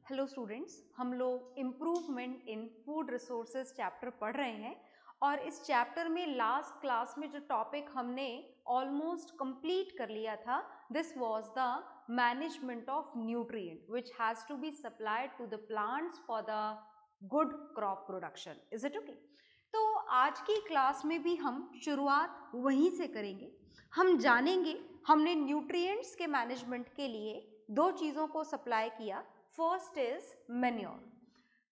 Hello students, हम लोग improvement in food resources chapter पढ़ रहे हैं और इस चैप्टर में लास्ट क्लास में जो टॉपिक हमने ऑलमोस्ट कंप्लीट कर लिया था, this was the management of nutrient which has to be supplied to the plants for the good crop production. Is it okay? तो आज की क्लास में भी हम शुरुआत वहीं से करेंगे। हम जानेंगे हमने न्यूट्रिएंट्स के मैनेजमेंट के लिए दो चीज़ों को सप्लाई किया। First is manure.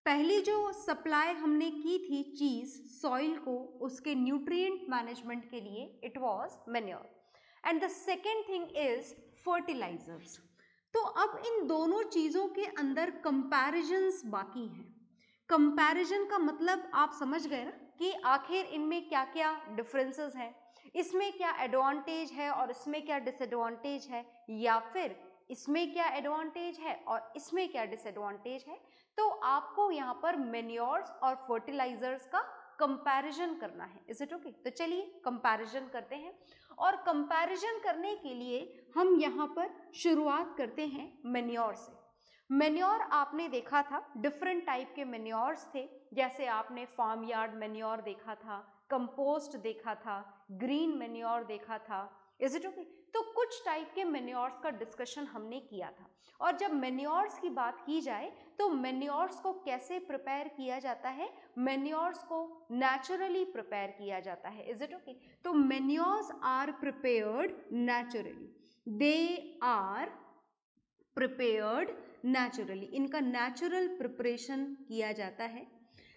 पहली जो सप्लाई हमने की थी चीज सॉइल को उसके न्यूट्रिएंट मैनेजमेंट के लिए, it was manure. And the second thing is fertilisers. तो अब इन दोनों चीजों के अंदर कंपैरिजंस बाकी हैं। कंपैरिजन का मतलब आप समझ गए ना कि आखिर इनमें क्या क्या डिफरेंसेस हैं, इसमें क्या एडवांटेज है और इसमें क्या डिसएडवांटेज है, या फिर इसमें क्या एडवांटेज है और इसमें क्या डिसएडवांटेज है। तो आपको यहाँ पर मैन्योर्स और फर्टिलाइजर्स का कंपैरिजन करना है। Is it okay? तो चलिए कंपैरिजन करते हैं। और कंपैरिजन करने के लिए हम यहाँ पर शुरुआत करते हैं मैन्योर से। मैन्योर आपने देखा था, डिफरेंट टाइप के मैन्योर्स थे, जैसे आपने फार्म यार्ड मैन्योर देखा था, कंपोस्ट देखा था, ग्रीन मैन्योर देखा था। Is it okay? तो कुछ टाइप के मैन्योर्स का डिस्कशन हमने किया था। और जब मैन्योर्स की बात की जाए तो मैन्योर्स को कैसे प्रिपेयर किया जाता है? मैन्योर्स को नेचुरली प्रिपेयर किया जाता है। Is it okay? तो manures are prepared naturally, they are prepared naturally. इनका नेचुरल प्रिपरेशन किया जाता है।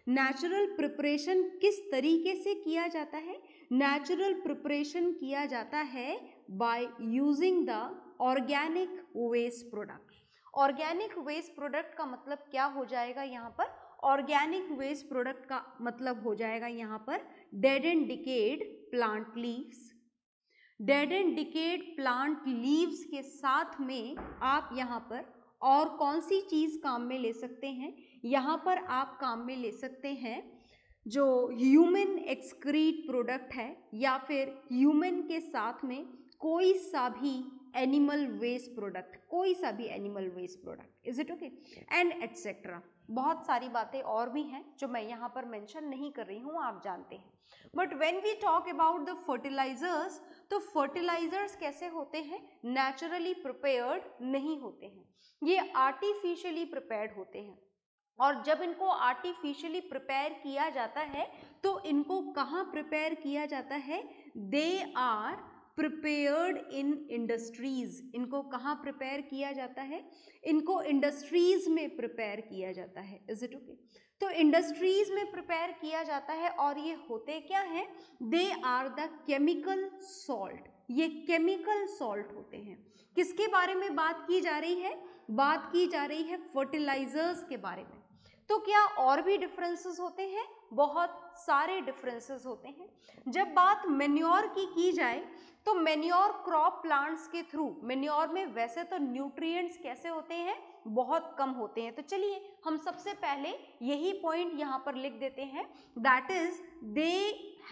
नेचुरल प्रिपरेशन किस तरीके से किया जाता है? नेचुरल प्रिपरेशन किया जाता है by using the organic waste product. Organic waste product का मतलब क्या हो जाएगा यहाँ पर? ऑर्गेनिक वेस्ट प्रोडक्ट का मतलब हो जाएगा यहाँ पर dead and decade plant leaves. Dead and decade plant leaves के साथ में आप यहाँ पर और कौन सी चीज़ काम में ले सकते हैं? यहाँ पर आप काम में ले सकते हैं जो ह्यूमन एक्सक्रीट प्रोडक्ट है, या फिर ह्यूमन के साथ में कोई सा भी एनिमल वेस्ट प्रोडक्ट, कोई सा भी animal waste product. Is it okay? And etcetera. बहुत सारी बातें और भी हैं जो मैं यहाँ पर मेंशन नहीं कर रही हूँ, आप जानते हैं। But when we talk about the fertilisers, तो फर्टिलाइजर्स कैसे होते हैं? नेचुरली प्रिपेयर्ड नहीं होते हैं, ये आर्टिफिशियली प्रिपेयर्ड होते हैं। और जब इनको आर्टिफिशियली प्रिपेयर किया जाता है तो इनको कहाँ प्रिपेयर किया जाता है? They are prepared in industries. इनको कहाँ प्रिपेयर किया जाता है? इनको इंडस्ट्रीज में प्रिपेयर किया जाता है। Is it okay? तो इंडस्ट्रीज में प्रिपेयर किया जाता है और ये होते क्या है? They are the chemical salt. ये केमिकल सॉल्ट होते हैं। किसके बारे में बात की जा रही है? बात की जा रही है फर्टिलाइजर्स के बारे में। तो क्या और भी डिफरेंसेस होते हैं? बहुत सारे डिफरेंसेस होते हैं। जब बात मैन्योर की जाए तो मैन्योर क्रॉप प्लांट्स के थ्रू, मैन्योर में वैसे तो न्यूट्रिएंट्स कैसे होते हैं? बहुत कम होते हैं। तो चलिए हम सबसे पहले यही पॉइंट यहाँ पर लिख देते हैं, that is they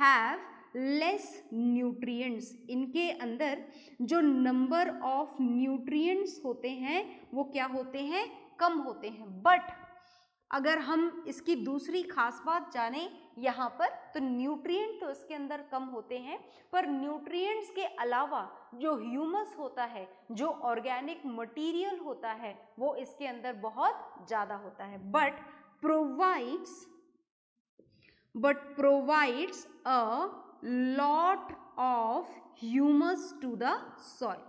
have less nutrients. इनके अंदर जो नंबर ऑफ न्यूट्रिएंट्स होते हैं वो क्या होते हैं? कम होते हैं। बट अगर हम इसकी दूसरी खास बात जाने यहाँ पर, तो न्यूट्रिएंट तो इसके अंदर कम होते हैं, पर न्यूट्रिएंट्स के अलावा जो ह्यूमस होता है, जो ऑर्गेनिक मटेरियल होता है, वो इसके अंदर बहुत ज़्यादा होता है। But provides a lot of humus to the soil.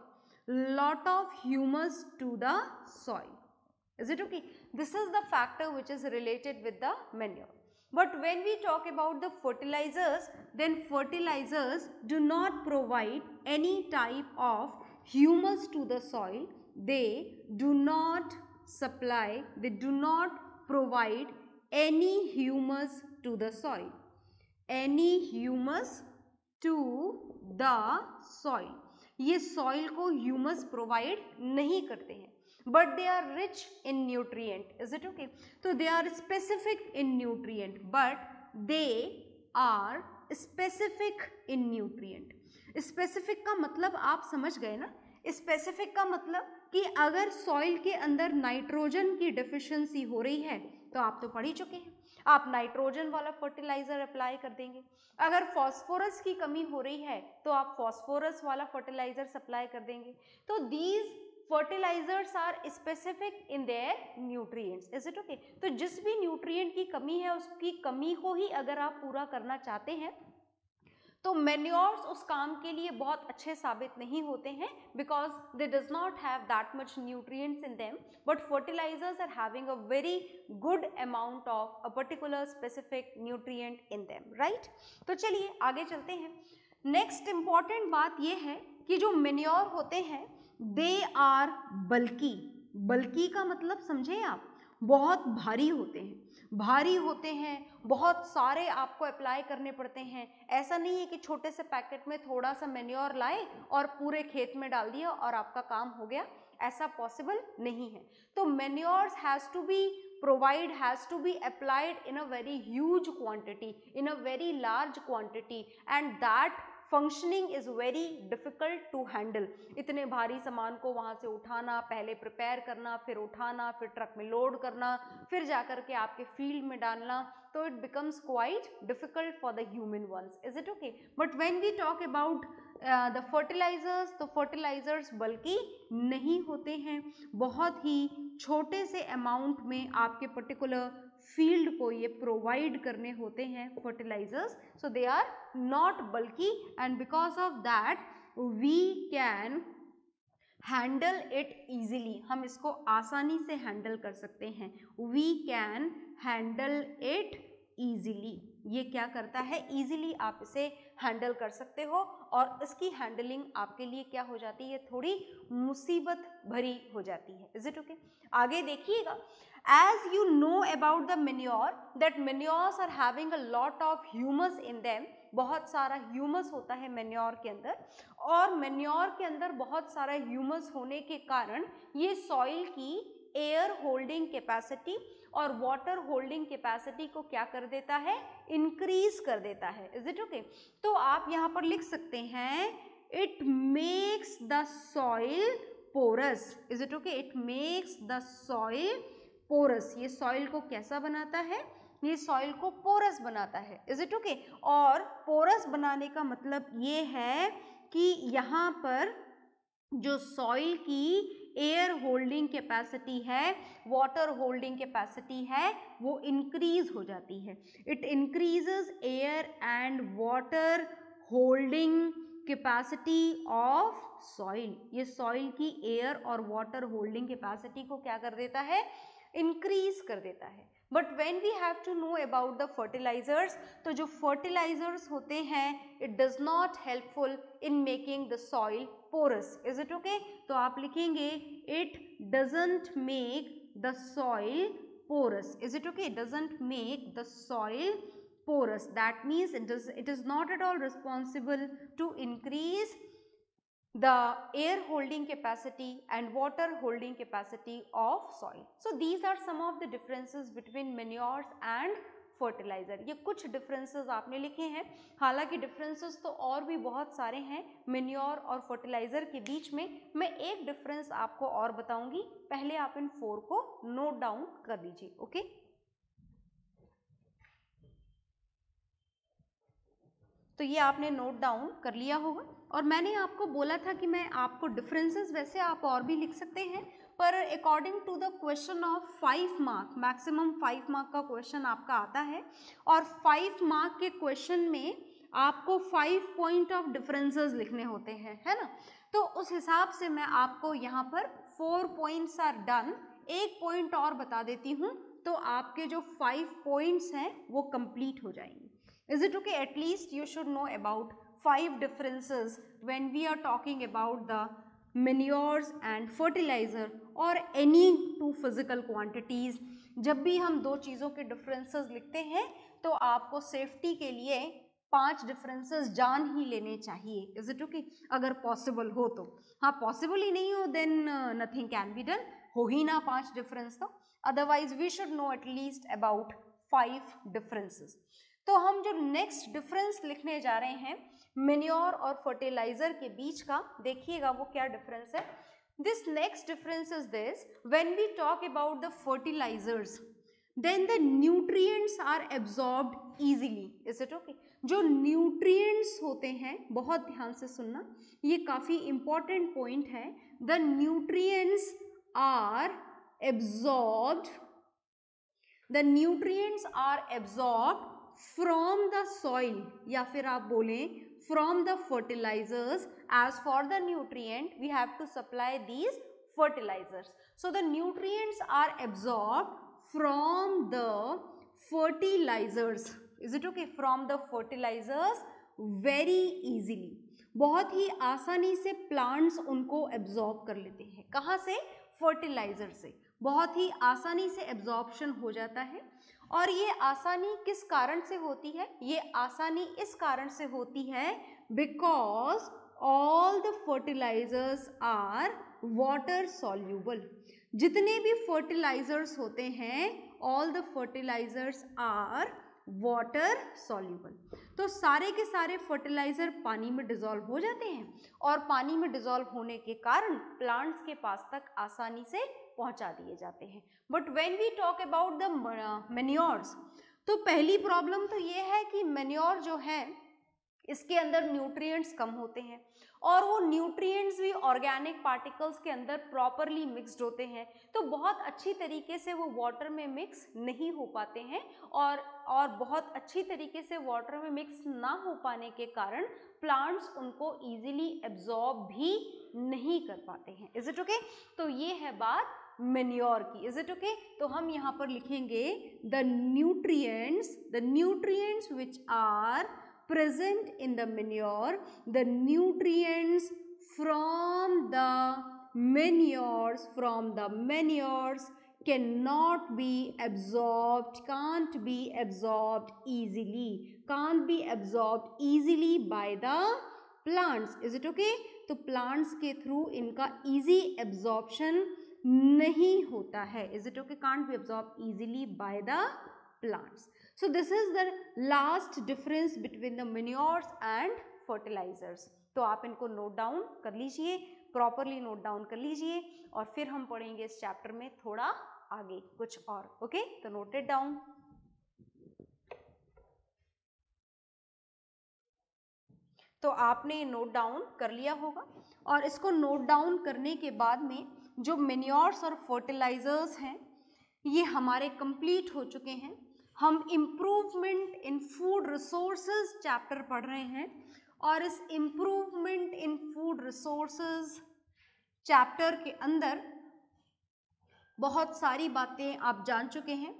Lot of humus to the soil. Is it okay? This is the factor which is related with the manure. But when we talk about the fertilizers, then fertilizers do not provide any type of humus to the soil. They do not supply, they do not provide any humus to the soil. Any humus to the soil. ये soil को humus provide नहीं करते हैं, but they are rich in nutrient. Is it okay? तो they are specific in nutrient, but they are specific in nutrient. Specific का मतलब आप समझ गए ना? स्पेसिफिक का मतलब कि अगर सॉइल के अंदर नाइट्रोजन की डिफिशिएंसी हो रही है, तो आप तो पढ़ ही चुके हैं, आप नाइट्रोजन वाला फर्टिलाइजर अप्लाई कर देंगे। अगर फास्फोरस की कमी हो रही है तो आप फास्फोरस वाला फर्टिलाइजर सप्लाई कर देंगे। तो these fertilisers are specific in their nutrients, is it okay. तो जिस भी न्यूट्रिएंट की कमी है उसकी कमी को ही अगर आप पूरा करना चाहते हैं तो मैन्योर्स उस काम के लिए बहुत अच्छे साबित नहीं होते हैं, because they does not have that much nutrients in them, but fertilisers are having a very good amount of a particular specific nutrient in them, right. तो चलिए आगे चलते हैं। नेक्स्ट इंपॉर्टेंट बात यह है कि जो मैन्योर होते हैं दे आर बल्की। बल्की का मतलब समझे आप, बहुत भारी होते हैं, भारी होते हैं, बहुत सारे आपको अप्लाई करने पड़ते हैं। ऐसा नहीं है कि छोटे से पैकेट में थोड़ा सा मैन्योर लाए और पूरे खेत में डाल दिया और आपका काम हो गया, ऐसा पॉसिबल नहीं है। तो manures has to be provide, has to be applied in a very huge quantity, in a very large quantity, and that functioning is very difficult to handle. इतने भारी सामान को वहां से उठाना, पहले प्रिपेयर करना, फिर उठाना, फिर ट्रक में लोड करना, फिर जाकर के आपके फील्ड में डालना, तो it becomes quite difficult for the human ones, is it okay. But when we talk about the fertilisers, तो फर्टिलाइजर्स बल्कि नहीं होते हैं, बहुत ही छोटे से अमाउंट में आपके पर्टिकुलर फील्ड को ये प्रोवाइड करने होते हैं fertilisers, so they are not बल्कि, and because of that we can handle it easily, हम इसको आसानी से हैंडल कर सकते हैं। We can handle it easily, ये क्या करता है, ईजिली आप इसे हैंडल कर सकते हो, और इसकी हैंडलिंग आपके लिए क्या हो जाती है, थोड़ी मुसीबत भरी हो जाती है, इज इट ओके। आगे देखिएगा, as you know about the manure, that manures are having a lot of humus in them, बहुत सारा ह्यूमस होता है मैन्योर के अंदर, और मैन्योर के अंदर बहुत सारा ह्यूमस होने के कारण ये सॉइल की एयर होल्डिंग कैपेसिटी और वाटर होल्डिंग कैपेसिटी को क्या कर देता है, इंक्रीज कर देता है, इज इट ओके। तो आप यहाँ पर लिख सकते हैं, it makes the soil porous, is it okay, it makes the soil porous. ये सॉइल को कैसा बनाता है, ये सॉइल को पोरस बनाता है, इज इट ओके। और पोरस बनाने का मतलब ये है कि यहाँ पर जो सॉइल की एयर होल्डिंग कैपेसिटी है, वाटर होल्डिंग कैपेसिटी है, वो इंक्रीज हो जाती है। It increases air and water holding capacity of soil. ये सॉइल की एयर और वाटर होल्डिंग कैपेसिटी को क्या कर देता है, इंक्रीज कर देता है। But when we have to know about the fertilisers, तो जो फर्टिलाइजर्स होते हैं it does not helpful in making the soil porous, is it okay. तो आप लिखेंगे, it doesn't make the soil porous, is it okay, doesn't make the soil porous, that means it is not at all responsible to increase the air holding capacity and water holding capacity of soil. So these are some of the differences between manures and fertiliser. ये कुछ differences आपने लिखे हैं, हालांकि differences तो और भी बहुत सारे हैं मैन्योर और फर्टिलाइजर के बीच में। मैं एक डिफरेंस आपको और बताऊंगी, पहले आप इन 4 को नोट डाउन कर लीजिए, ओके। तो ये आपने नोट डाउन कर लिया होगा, और मैंने आपको बोला था कि मैं आपको डिफरेंसेस, वैसे आप और भी लिख सकते हैं, पर according to the question of 5 mark, maximum 5 mark का क्वेश्चन आपका आता है, और 5 मार्क के क्वेश्चन में आपको 5 पॉइंट ऑफ डिफरेंसेस लिखने होते हैं, है ना। तो उस हिसाब से मैं आपको यहाँ पर 4 पॉइंट्स आर डन। एक पॉइंट और बता देती हूँ, तो आपके जो 5 पॉइंट्स हैं वो कंप्लीट हो जाएंगे। Is it okay? At least you should know about 5 differences when we are talking about the manures and fertilizer or any two physical quantities. जब भी हम दो चीज़ों के differences लिखते हैं तो आपको सेफ्टी के लिए 5 differences जान ही लेने चाहिए। Is it okay? अगर possible हो तो, हाँ possible ही नहीं हो then nothing can be done, हो ही ना 5 difference तो, otherwise we should know at least about 5 differences. तो हम जो नेक्स्ट डिफरेंस लिखने जा रहे हैं मैन्योर और फर्टिलाइजर के बीच का, देखिएगा वो क्या डिफरेंस है। This next difference is this: when we talk about the fertilizers, then the nutrients are absorbed easily. Is it okay? जो nutrients होते हैं, बहुत ध्यान से सुनना, ये काफी important point है. The nutrients are absorbed. The nutrients are absorbed from the soil, या फिर आप बोलें from the fertilizers. As for the nutrient, we have to supply these fertilizers. So the nutrients are absorbed from the fertilizers. Is it okay? From the fertilizers very easily. बहुत ही आसानी से plants उनको absorb कर लेते हैं. कहाँ से? fertilizer से. बहुत ही आसानी से absorption हो जाता है. और ये आसानी किस कारण से होती है? ये आसानी इस कारण से होती है because all the fertilizers are water soluble. जितने भी fertilizers होते हैं, all the fertilizers are water soluble. तो सारे के सारे fertilizer पानी में dissolve हो जाते हैं और पानी में dissolve होने के कारण plants के पास तक आसानी से पहुंचा दिए जाते हैं. But when we talk about the manures, तो पहली प्रॉब्लम तो ये है कि मैन्योर जो है इसके अंदर न्यूट्रिएंट्स कम होते हैं और वो न्यूट्रिएंट्स भी ऑर्गेनिक पार्टिकल्स के अंदर प्रॉपरली मिक्स्ड होते हैं, तो बहुत अच्छी तरीके से वो वाटर में मिक्स नहीं हो पाते हैं और बहुत अच्छी तरीके से वाटर में मिक्स ना हो पाने के कारण प्लांट्स उनको इजीली एब्जॉर्ब भी नहीं कर पाते हैं. Is it okay? तो ये है बात मैन्योर की. Is it okay? तो हम यहाँ पर लिखेंगे the nutrients which are present in the manure, the nutrients from the manures cannot be absorbed, can't be absorbed easily by the plants. Is it okay? तो plants के through इनका easy absorption नहीं होता है. Is it okay? Can't be absorbed easily by the plants. So this is the last difference between the manures and fertilizers. तो आप इनको note down कर लीजिए, प्रॉपरली नोट डाउन कर लीजिए और फिर हम पढ़ेंगे इस चैप्टर में थोड़ा आगे कुछ और. ओके, तो नोट इट डाउन. तो आपने नोट डाउन कर लिया होगा और इसको नोट डाउन करने के बाद में जो मैन्योर्स और फर्टिलाइजर्स हैं ये हमारे कंप्लीट हो चुके हैं. हम improvement in food resources chapter पढ़ रहे हैं और इस improvement in food resources chapter के अंदर बहुत सारी बातें आप जान चुके हैं.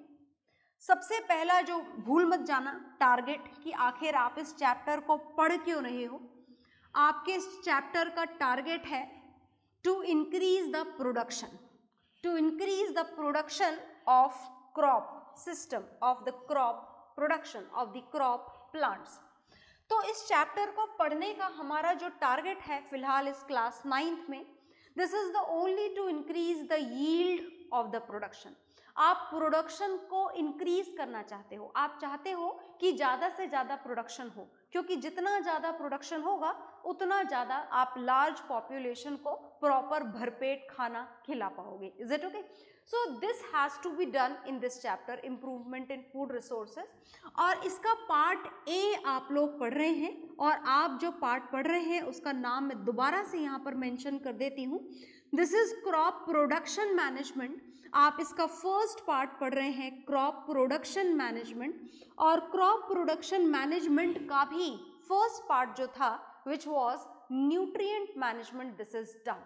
सबसे पहला जो भूल मत जाना टारगेट, कि आखिर आप इस चैप्टर को पढ़ क्यों रहे हो. आपके इस चैप्टर का टारगेट है to increase the production of crop system, of the crop production, of the crop plants. तो इस चैप्टर को पढ़ने का हमारा जो टारगेट है फिलहाल इस क्लास 9th में, this is the only to increase the yield of the production. आप प्रोडक्शन को इंक्रीज करना चाहते हो, आप चाहते हो कि ज़्यादा से ज़्यादा प्रोडक्शन हो, क्योंकि जितना ज़्यादा प्रोडक्शन होगा उतना ज़्यादा आप लार्ज पॉपुलेशन को प्रॉपर भरपेट खाना खिला पाओगे. Is it okay? So this has to be done in this chapter, improvement in food resources. और इसका पार्ट ए आप लोग पढ़ रहे हैं और आप जो पार्ट पढ़ रहे हैं उसका नाम मैं दोबारा से यहाँ पर मेंशन कर देती हूँ. This is crop production management. आप इसका फर्स्ट पार्ट पढ़ रहे हैं क्रॉप प्रोडक्शन मैनेजमेंट, और क्रॉप प्रोडक्शन मैनेजमेंट का भी फर्स्ट पार्ट जो था which was nutrient management. This is done.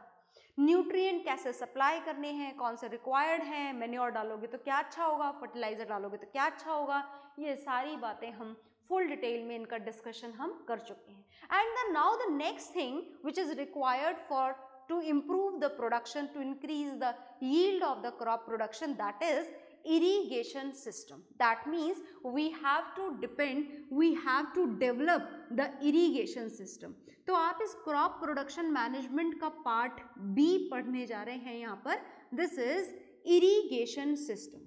Nutrient कैसे सप्लाई करने हैं, कौन से रिक्वायर्ड हैं, मैन्योर डालोगे तो क्या अच्छा होगा, फर्टिलाइजर डालोगे तो क्या अच्छा होगा, ये सारी बातें हम फुल डिटेल में इनका डिस्कशन हम कर चुके हैं. And now the next thing which is required for to improve the production, to increase the yield of the crop production, that is irrigation system. That means we have to develop the irrigation system. तो आप इस crop production management का part B पढ़ने जा रहे हैं यहाँ पर. This is irrigation system.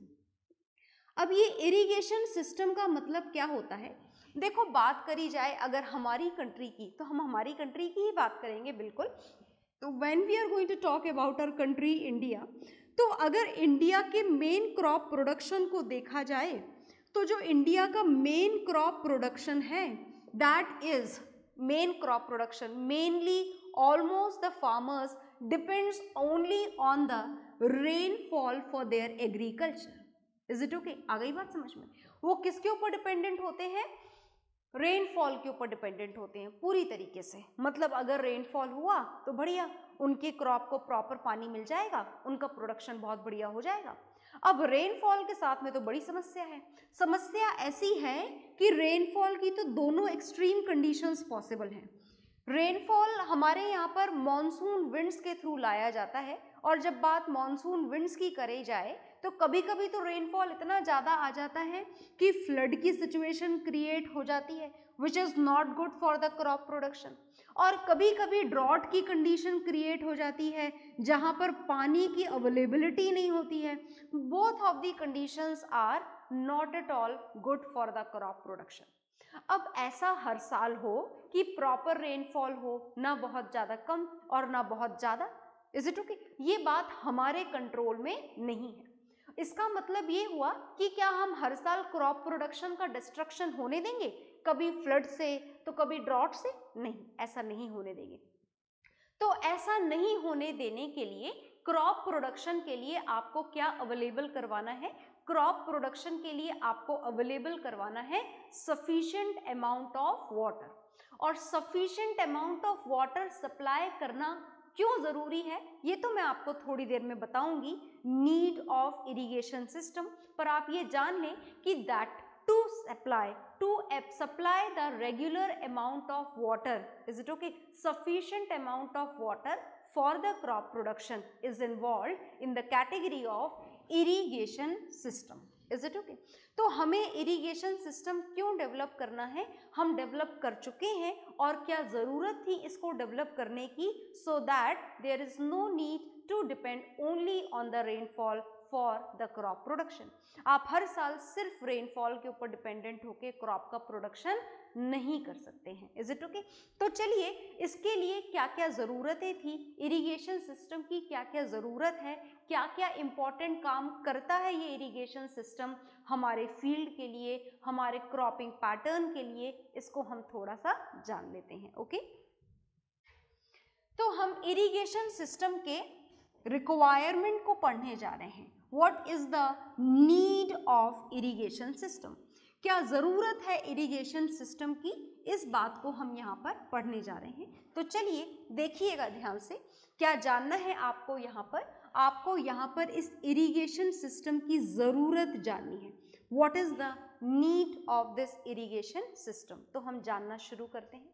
अब ये इरिगेशन सिस्टम का मतलब क्या होता है? देखो, बात करी जाए अगर हमारी कंट्री की, तो हम हमारी कंट्री की ही बात करेंगे बिल्कुल. तो when we are going to talk about our country India, तो अगर इंडिया के मेन क्रॉप प्रोडक्शन को देखा जाए तो जो इंडिया का मेन क्रॉप प्रोडक्शन है that is main crop production, mainly almost the farmers depends only on the rainfall for their agriculture. Is it okay? आ गई बात समझ में? वो किसके ऊपर डिपेंडेंट होते हैं? रेनफॉल के ऊपर डिपेंडेंट होते हैं पूरी तरीके से। मतलब अगर रेनफॉल हुआ तो बढ़िया, उनके क्रॉप को प्रॉपर पानी मिल जाएगा, उनका प्रोडक्शन बहुत बढ़िया हो जाएगा। अब रेनफॉल के साथ में तो बड़ी समस्या है। समस्या ऐसी है कि रेनफॉल की तो दोनों एक्सट्रीम कंडीशंस पॉसिबल हैं। रेनफॉल हमारे यहाँ पर मॉनसून विंड्स के थ्रू लाया जाता है, और जब बात मॉनसून विंड्स की करी जाए तो कभी कभी तो रेनफॉल इतना ज़्यादा आ जाता है कि फ्लड की सिचुएशन क्रिएट हो जाती है, which is not good for the crop production. और कभी कभी ड्रॉट की कंडीशन क्रिएट हो जाती है जहाँ पर पानी की अवेलेबिलिटी नहीं होती है। Both of the conditions are not at all good for the crop production. अब ऐसा हर साल हो कि प्रॉपर रेनफॉल हो, ना बहुत ज़्यादा कम और ना बहुत ज़्यादा, इज इट ओके? ये बात हमारे कंट्रोल में नहीं है। इसका मतलब ये हुआ कि क्या हम हर साल क्रॉप प्रोडक्शन का डिस्ट्रक्शन होने देंगे? कभी फ्लड से तो कभी ड्रॉट से? नहीं, ऐसा नहीं होने देंगे। तो ऐसा नहीं होने देने के लिए क्रॉप प्रोडक्शन के लिए आपको क्या अवेलेबल करवाना है? क्रॉप प्रोडक्शन के लिए आपको अवेलेबल करवाना है सफिशिएंट अमाउंट ऑफ वाटर। और sufficient amount of water supply करना क्यों जरूरी है ये तो मैं आपको थोड़ी देर में बताऊंगी, नीड ऑफ इरिगेशन सिस्टम। पर आप ये जान लें कि that to supply the regular amount of water, is it okay, sufficient amount of water for the crop production is involved in the category of irrigation system, is it okay? तो हमें irrigation system क्यों develop करना है? हम develop कर चुके हैं, और क्या ज़रूरत थी इसको डेवलप करने की? So that there is no need to depend only on the rainfall for the crop production. आप हर साल सिर्फ रेनफॉल के ऊपर डिपेंडेंट होकर क्रॉप का प्रोडक्शन नहीं कर सकते हैं, इज इट ओके? तो चलिए इसके लिए क्या क्या ज़रूरतें थी, इरिगेशन सिस्टम की क्या क्या ज़रूरत है, क्या क्या इम्पॉर्टेंट काम करता है ये इरिगेशन सिस्टम हमारे फील्ड के लिए, हमारे क्रॉपिंग पैटर्न के लिए, इसको हम थोड़ा सा जान लेते हैं। ओके, तो हम इरिगेशन सिस्टम के रिक्वायरमेंट को पढ़ने जा रहे हैं। What is the need of irrigation system? क्या ज़रूरत है इरिगेशन सिस्टम की, इस बात को हम यहाँ पर पढ़ने जा रहे हैं। तो चलिए देखिएगा ध्यान से, क्या जानना है आपको यहाँ पर? आपको यहाँ पर इस इरिगेशन सिस्टम की ज़रूरत जाननी है। What is the need of this irrigation system? तो हम जानना शुरू करते हैं।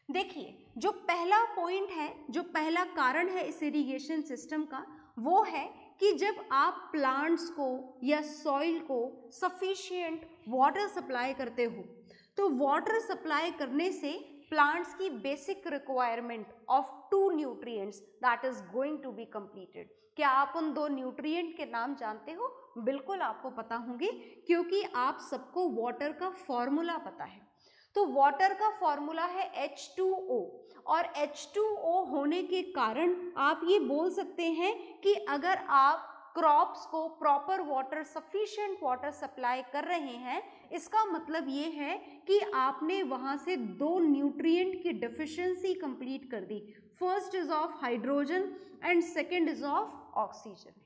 देखिए, जो पहला पॉइंट है, जो पहला कारण है इस इरिगेशन सिस्टम का, वो है कि जब आप प्लांट्स को या सॉइल को सफिशिएंट वाटर सप्लाई करते हो, तो वाटर सप्लाई करने से प्लांट्स की basic requirement of 2 nutrients that is going to be completed. क्या आप उन 2 न्यूट्रिएंट के नाम जानते हो? बिल्कुल आपको पता होंगे, क्योंकि आप सबको वाटर का फॉर्मूला पता है। तो वाटर का फॉर्मूला है H2O, और H2O होने के कारण आप ये बोल सकते हैं कि अगर आप क्रॉप्स को proper water, sufficient water supply कर रहे हैं, इसका मतलब ये है कि आपने वहाँ से 2 न्यूट्रिएंट की डेफिशिएंसी कंप्लीट कर दी। First is of hydrogen and second is of oxygen.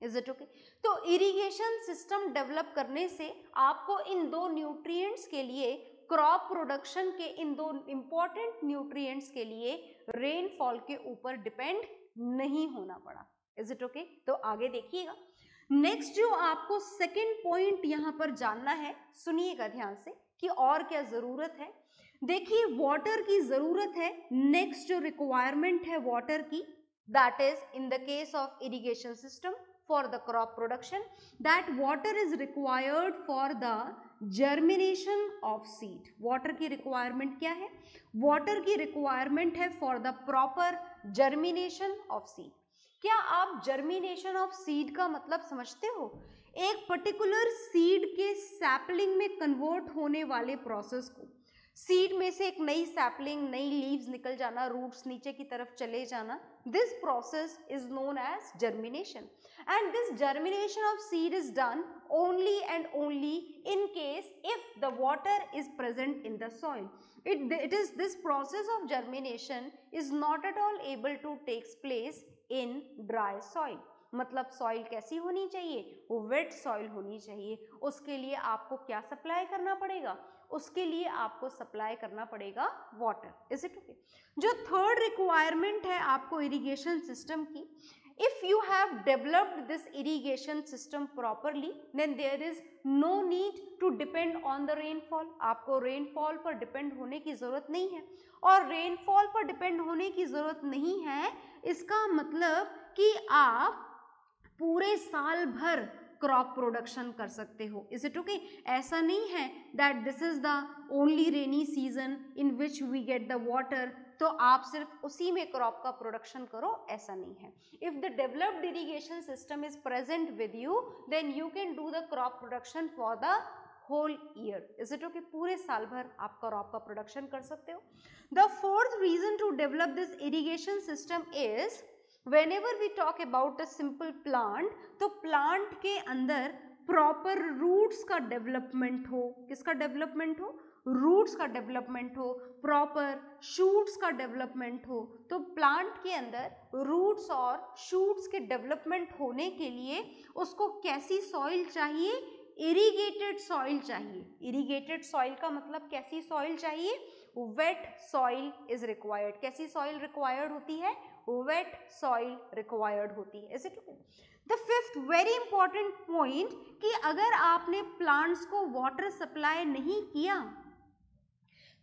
Is it okay? तो इरिगेशन सिस्टम डेवलप करने से आपको इन 2 न्यूट्रिएंट्स के लिए, क्रॉप प्रोडक्शन के इन 2 इंपॉर्टेंट न्यूट्रिएंट्स के लिए रेनफॉल के ऊपर डिपेंड नहीं होना पड़ा। Is it okay? तो आगे देखिएगा। नेक्स्ट जो आपको सेकेंड पॉइंट यहाँ पर जानना है, सुनिएगा ध्यान से कि और क्या जरूरत है। देखिए, वाटर की जरूरत है। नेक्स्ट जो रिक्वायरमेंट है वाटर की, that is in the case of irrigation system for the crop production, that water is required for the germination of seed. water की requirement क्या है? water की requirement है for the proper germination of seed. क्या आप germination of seed का मतलब समझते हो? एक particular seed के sapling में convert होने वाले process को सीड में से एक नई सैपलिंग, नई लीव्स निकल जाना, रूट्स नीचे की तरफ चले जाना, this process is known as germination. And this germination of seed is done only and only in case if the water is present in the soil. It is this process of germination is not at all able to take place in dry soil. मतलब soil कैसी होनी चाहिए, वो wait soil होनी चाहिए. उसके लिए आपको क्या सप्लाई करना पड़ेगा, उसके लिए आपको सप्लाई करना पड़ेगा वाटर. Is it okay? जो थर्ड रिक्वायरमेंट है आपको इरिगेशन सिस्टम की, if you have developed this irrigation system properly, then there is no need to depend on the rainfall. आपको रेनफॉल पर डिपेंड होने की जरूरत नहीं है. और रेनफॉल पर डिपेंड होने की जरूरत नहीं है, इसका मतलब कि आप पूरे साल भर क्रॉप प्रोडक्शन कर सकते हो. Is it okay? ऐसा नहीं है that this is the only rainy season in which we get the water, तो आप सिर्फ उसी में क्रॉप का प्रोडक्शन करो, ऐसा नहीं है. If the developed irrigation system is present with you, then you can do the crop production for the whole year. Is it okay? पूरे साल भर आप क्रॉप का प्रोडक्शन कर सकते हो. The fourth reason to develop this irrigation system is whenever we talk about a simple plant, तो plant के अंदर प्रॉपर रूट्स का डेवलपमेंट हो. किसका डेवलपमेंट हो? रूट्स का डेवलपमेंट हो. प्रॉपर शूट्स का डेवलपमेंट हो. तो प्लांट के अंदर रूट्स और शूट्स के डेवलपमेंट होने के लिए उसको कैसी सॉइल चाहिए? इरिगेटेड सॉइल चाहिए. इरिगेटेड सॉइल का मतलब कैसी सॉइल चाहिए? Wait soil is required. कैसी सॉइल रिक्वायर्ड होती है? वेट सॉइल रिक्वायर्ड होती है. Is it okay? The fifth very important point कि अगर आपने प्लांट्स को वाटर सप्लाई नहीं किया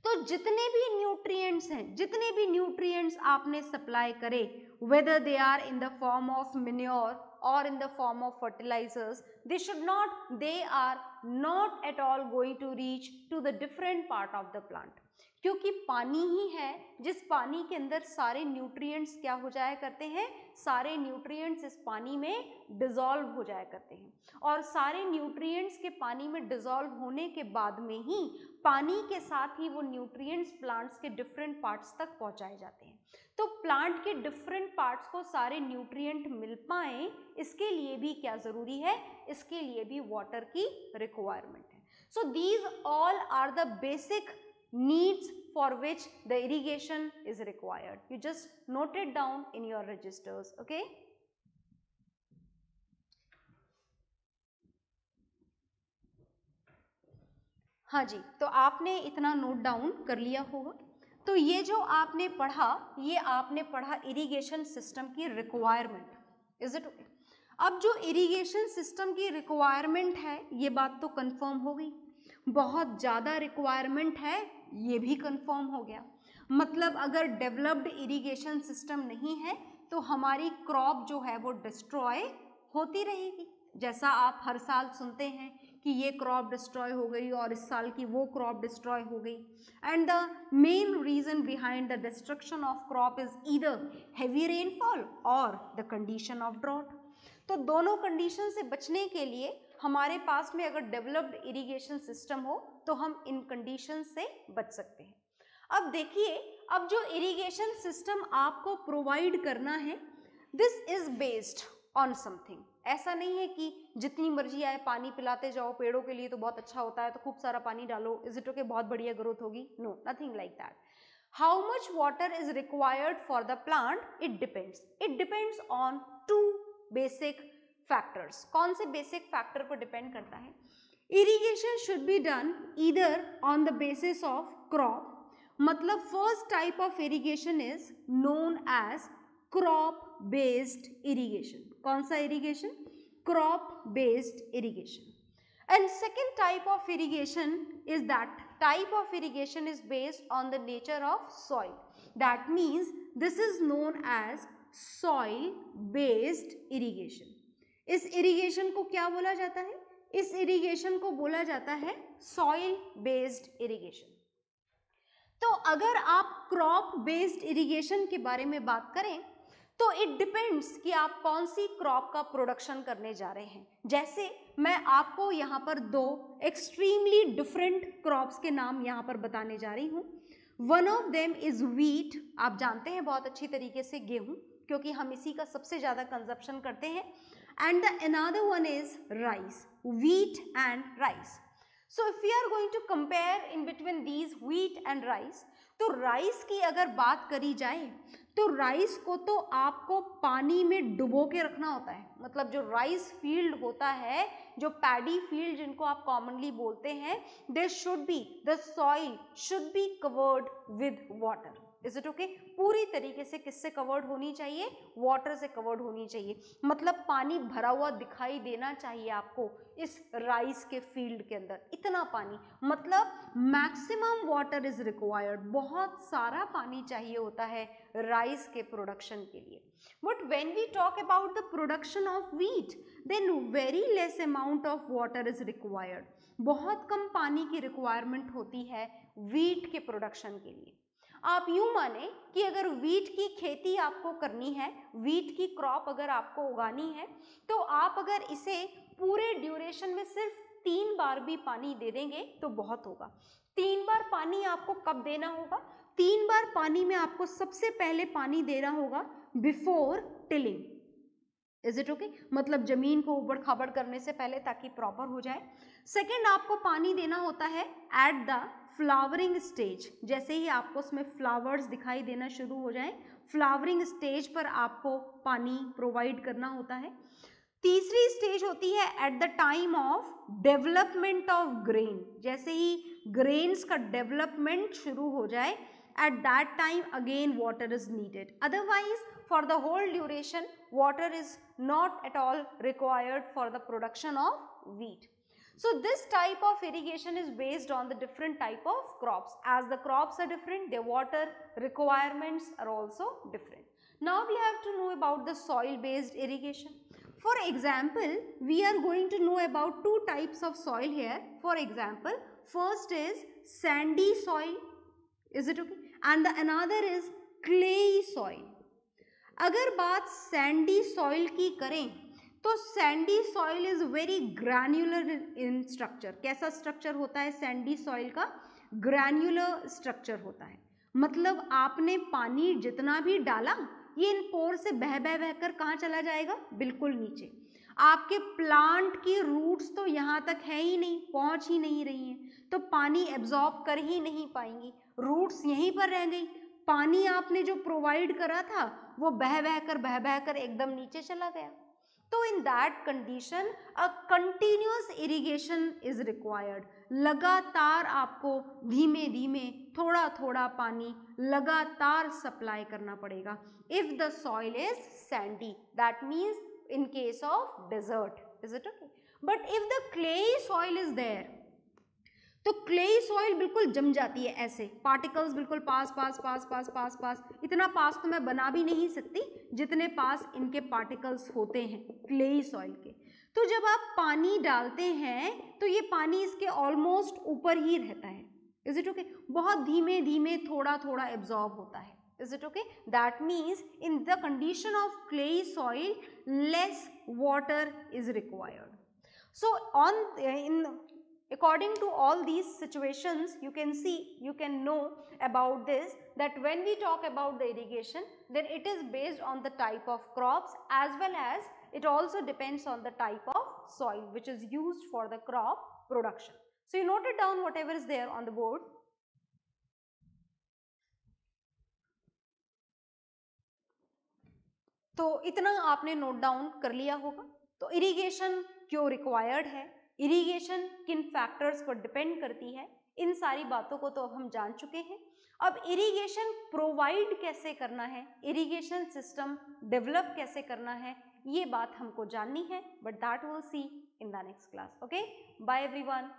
तो जितने भी न्यूट्रिएंट्स हैं, जितने भी न्यूट्रिएंट्स आपने सप्लाई करे, whether they are in the form of manure or in the form of fertilizers, they are not at all going to reach to the different part of the plant. क्योंकि पानी ही है जिस पानी के अंदर सारे न्यूट्रिएंट्स क्या हो जाया करते हैं, सारे न्यूट्रिएंट्स इस पानी में डिसॉल्व हो जाया करते हैं. और सारे न्यूट्रिएंट्स के पानी में डिसॉल्व होने के बाद में ही पानी के साथ ही वो न्यूट्रिएंट्स प्लांट्स के डिफरेंट पार्ट्स तक पहुंचाए जाते हैं. तो प्लांट के डिफरेंट पार्ट्स को सारे न्यूट्रिएंट मिल पाए, इसके लिए भी क्या जरूरी है? इसके लिए भी वाटर की रिक्वायरमेंट है. So these all are the basic needs for which the irrigation is required. You just note it down in your registers. Okay? हाँ जी, तो आपने इतना नोट डाउन कर लिया होगा. तो ये जो आपने पढ़ा, ये आपने पढ़ा इरिगेशन सिस्टम की रिक्वायरमेंट. Is it okay? अब जो इरिगेशन सिस्टम की रिक्वायरमेंट है, ये बात तो कंफर्म हो गई. बहुत ज़्यादा रिक्वायरमेंट है, ये भी कंफर्म हो गया. मतलब अगर डेवलप्ड इरिगेशन सिस्टम नहीं है तो हमारी क्रॉप जो है वो डिस्ट्रॉय होती रहेगी. जैसा आप हर साल सुनते हैं कि ये क्रॉप डिस्ट्रॉय हो गई और इस साल की वो क्रॉप डिस्ट्रॉय हो गई. And the main reason behind the destruction of crop is either heavy rainfall or the condition of drought. तो दोनों कंडीशन से बचने के लिए हमारे पास में अगर डेवलप्ड इरिगेशन सिस्टम हो तो हम इन कंडीशन से बच सकते हैं. अब देखिए, अब जो इरिगेशन सिस्टम आपको प्रोवाइड करना है, this is based on something. ऐसा नहीं है कि जितनी मर्जी आए पानी पिलाते जाओ, पेड़ों के लिए तो बहुत अच्छा होता है तो खूब सारा पानी डालो, इज इट ओके, बहुत बढ़िया ग्रोथ होगी. No, nothing like that. How much water is required for the plant? It depends on two basic factors. कौन से बेसिक फैक्टर पर डिपेंड करता है? Irrigation should be done either on the basis of crop. मतलब first type of irrigation is known as crop based irrigation. कौन सा irrigation? Crop based irrigation. And second type of irrigation is that type of irrigation is based on the nature of soil. That means this is known as soil based irrigation. इस irrigation को क्या बोला जाता है? इस irrigation को बोला जाता है सॉइल बेस्ड इरिगेशन. तो अगर आप क्रॉप बेस्ड इरिगेशन के बारे में बात करें तो इट डिपेंड्स कि आप कौन सी क्रॉप का प्रोडक्शन करने जा रहे हैं। जैसे मैं आपको यहाँ पर दो एक्सट्रीमली डिफरेंट क्रॉप्स के नाम यहाँ पर बताने जा रही हूँ। One of them is wheat, आप जानते हैं बहुत अच्छी तरीके से गेहूं, क्योंकि हम इसी का सबसे ज्यादा कंजप्शन करते हैं। And the another one is rice, wheat and rice. So if we are going to compare in between these wheat and rice, तो राइस की अगर बात करी जाए तो राइस को तो आपको पानी में डुबो के रखना होता है। मतलब जो राइस फील्ड होता है, जो पैडी फील्ड जिनको आप कॉमनली बोलते हैं, the soil should be covered with water. Is it okay? पूरी तरीके से किससे कवर्ड होनी चाहिए? वाटर से कवर्ड होनी चाहिए। मतलब पानी भरा हुआ दिखाई देना चाहिए आपको इस राइस के फील्ड के अंदर, इतना पानी, मतलब मैक्सिमम वाटर इज रिक्वायर्ड, बहुत सारा पानी चाहिए होता है राइस के प्रोडक्शन के लिए। But when we talk about the production of wheat, then very less amount of water is required. बहुत कम पानी की रिक्वायरमेंट होती है व्हीट के प्रोडक्शन के लिए। आप यूं माने कि अगर व्हीट की खेती आपको करनी है, व्हीट की क्रॉप अगर आपको उगानी है, तो आप अगर इसे पूरे ड्यूरेशन में सिर्फ 3 बार भी पानी दे देंगे तो बहुत होगा। 3 बार पानी आपको कब देना होगा? 3 बार पानी में आपको सबसे पहले पानी देना होगा before tilling. Is it okay? मतलब जमीन को उबड़ खाबड़ करने से पहले, ताकि प्रॉपर हो जाए। सेकेंड, आपको पानी देना होता है एट द फ्लावरिंग स्टेज, जैसे ही आपको उसमें फ्लावर्स दिखाई देना शुरू हो जाए, फ्लावरिंग स्टेज पर आपको पानी प्रोवाइड करना होता है। तीसरी स्टेज होती है at the time of development of grain, जैसे ही ग्रेन्स का डेवलपमेंट शुरू हो जाए, at that time again water is needed. Otherwise for the whole duration water is not at all required for the production of wheat. So this type of irrigation is based on the different type of crops. As the crops are different, their water requirements are also different. Now we have to know about the soil based irrigation. For example, we are going to know about two types of soil here. For example, first is sandy soil. Is it okay? And the another is clay soil. अगर बात Sandy soil की करें तो Sandy soil is very granular in structure. कैसा structure होता है Sandy soil का? Granular structure होता है। मतलब आपने पानी जितना भी डाला, ये इन पोर से बह कर कहाँ चला जाएगा? बिल्कुल नीचे। आपके प्लांट की रूट्स तो यहाँ तक है ही नहीं, पहुंच ही नहीं रही हैं, तो पानी एब्जॉर्ब कर ही नहीं पाएंगी, रूट्स यहीं पर रह गई। पानी आपने जो प्रोवाइड करा था वो बह कर एकदम नीचे चला गया। तो in that condition a continuous irrigation is required. लगातार आपको धीमे धीमे थोड़ा थोड़ा पानी लगातार सप्लाई करना पड़ेगा। If the soil is Sandy, that means in case of desert. Is it okay? But if the clay soil is there, तो clay soil बिल्कुल जम जाती है, ऐसे पार्टिकल्स बिल्कुल पास पास पास पास पास पास, इतना पास तो मैं बना भी नहीं सकती जितने पास इनके पार्टिकल्स होते हैं clay soil के। तो जब आप पानी डालते हैं तो ये पानी इसके ऑलमोस्ट ऊपर ही रहता है। Is it okay? बहुत धीमे धीमे थोड़ा थोड़ा एब्जॉर्ब होता है। Is it okay? That means in the condition of clay soil, less water is required. So according to all these situations, you can see, you can know about this, that when we talk about the irrigation, then it is based on the type of crops, as well as it also depends on the type of soil which is used for the crop production. So you note it down whatever is there on the board. तो इतना आपने note down कर लिया होगा। तो irrigation क्यों required है, irrigation किन फैक्टर्स पर डिपेंड करती है, इन सारी बातों को तो अब हम जान चुके हैं। अब इरिगेशन प्रोवाइड कैसे करना है, इरिगेशन सिस्टम डेवलप कैसे करना है, ये बात हमको जाननी है, but that will see in the next class. Okay, bye everyone.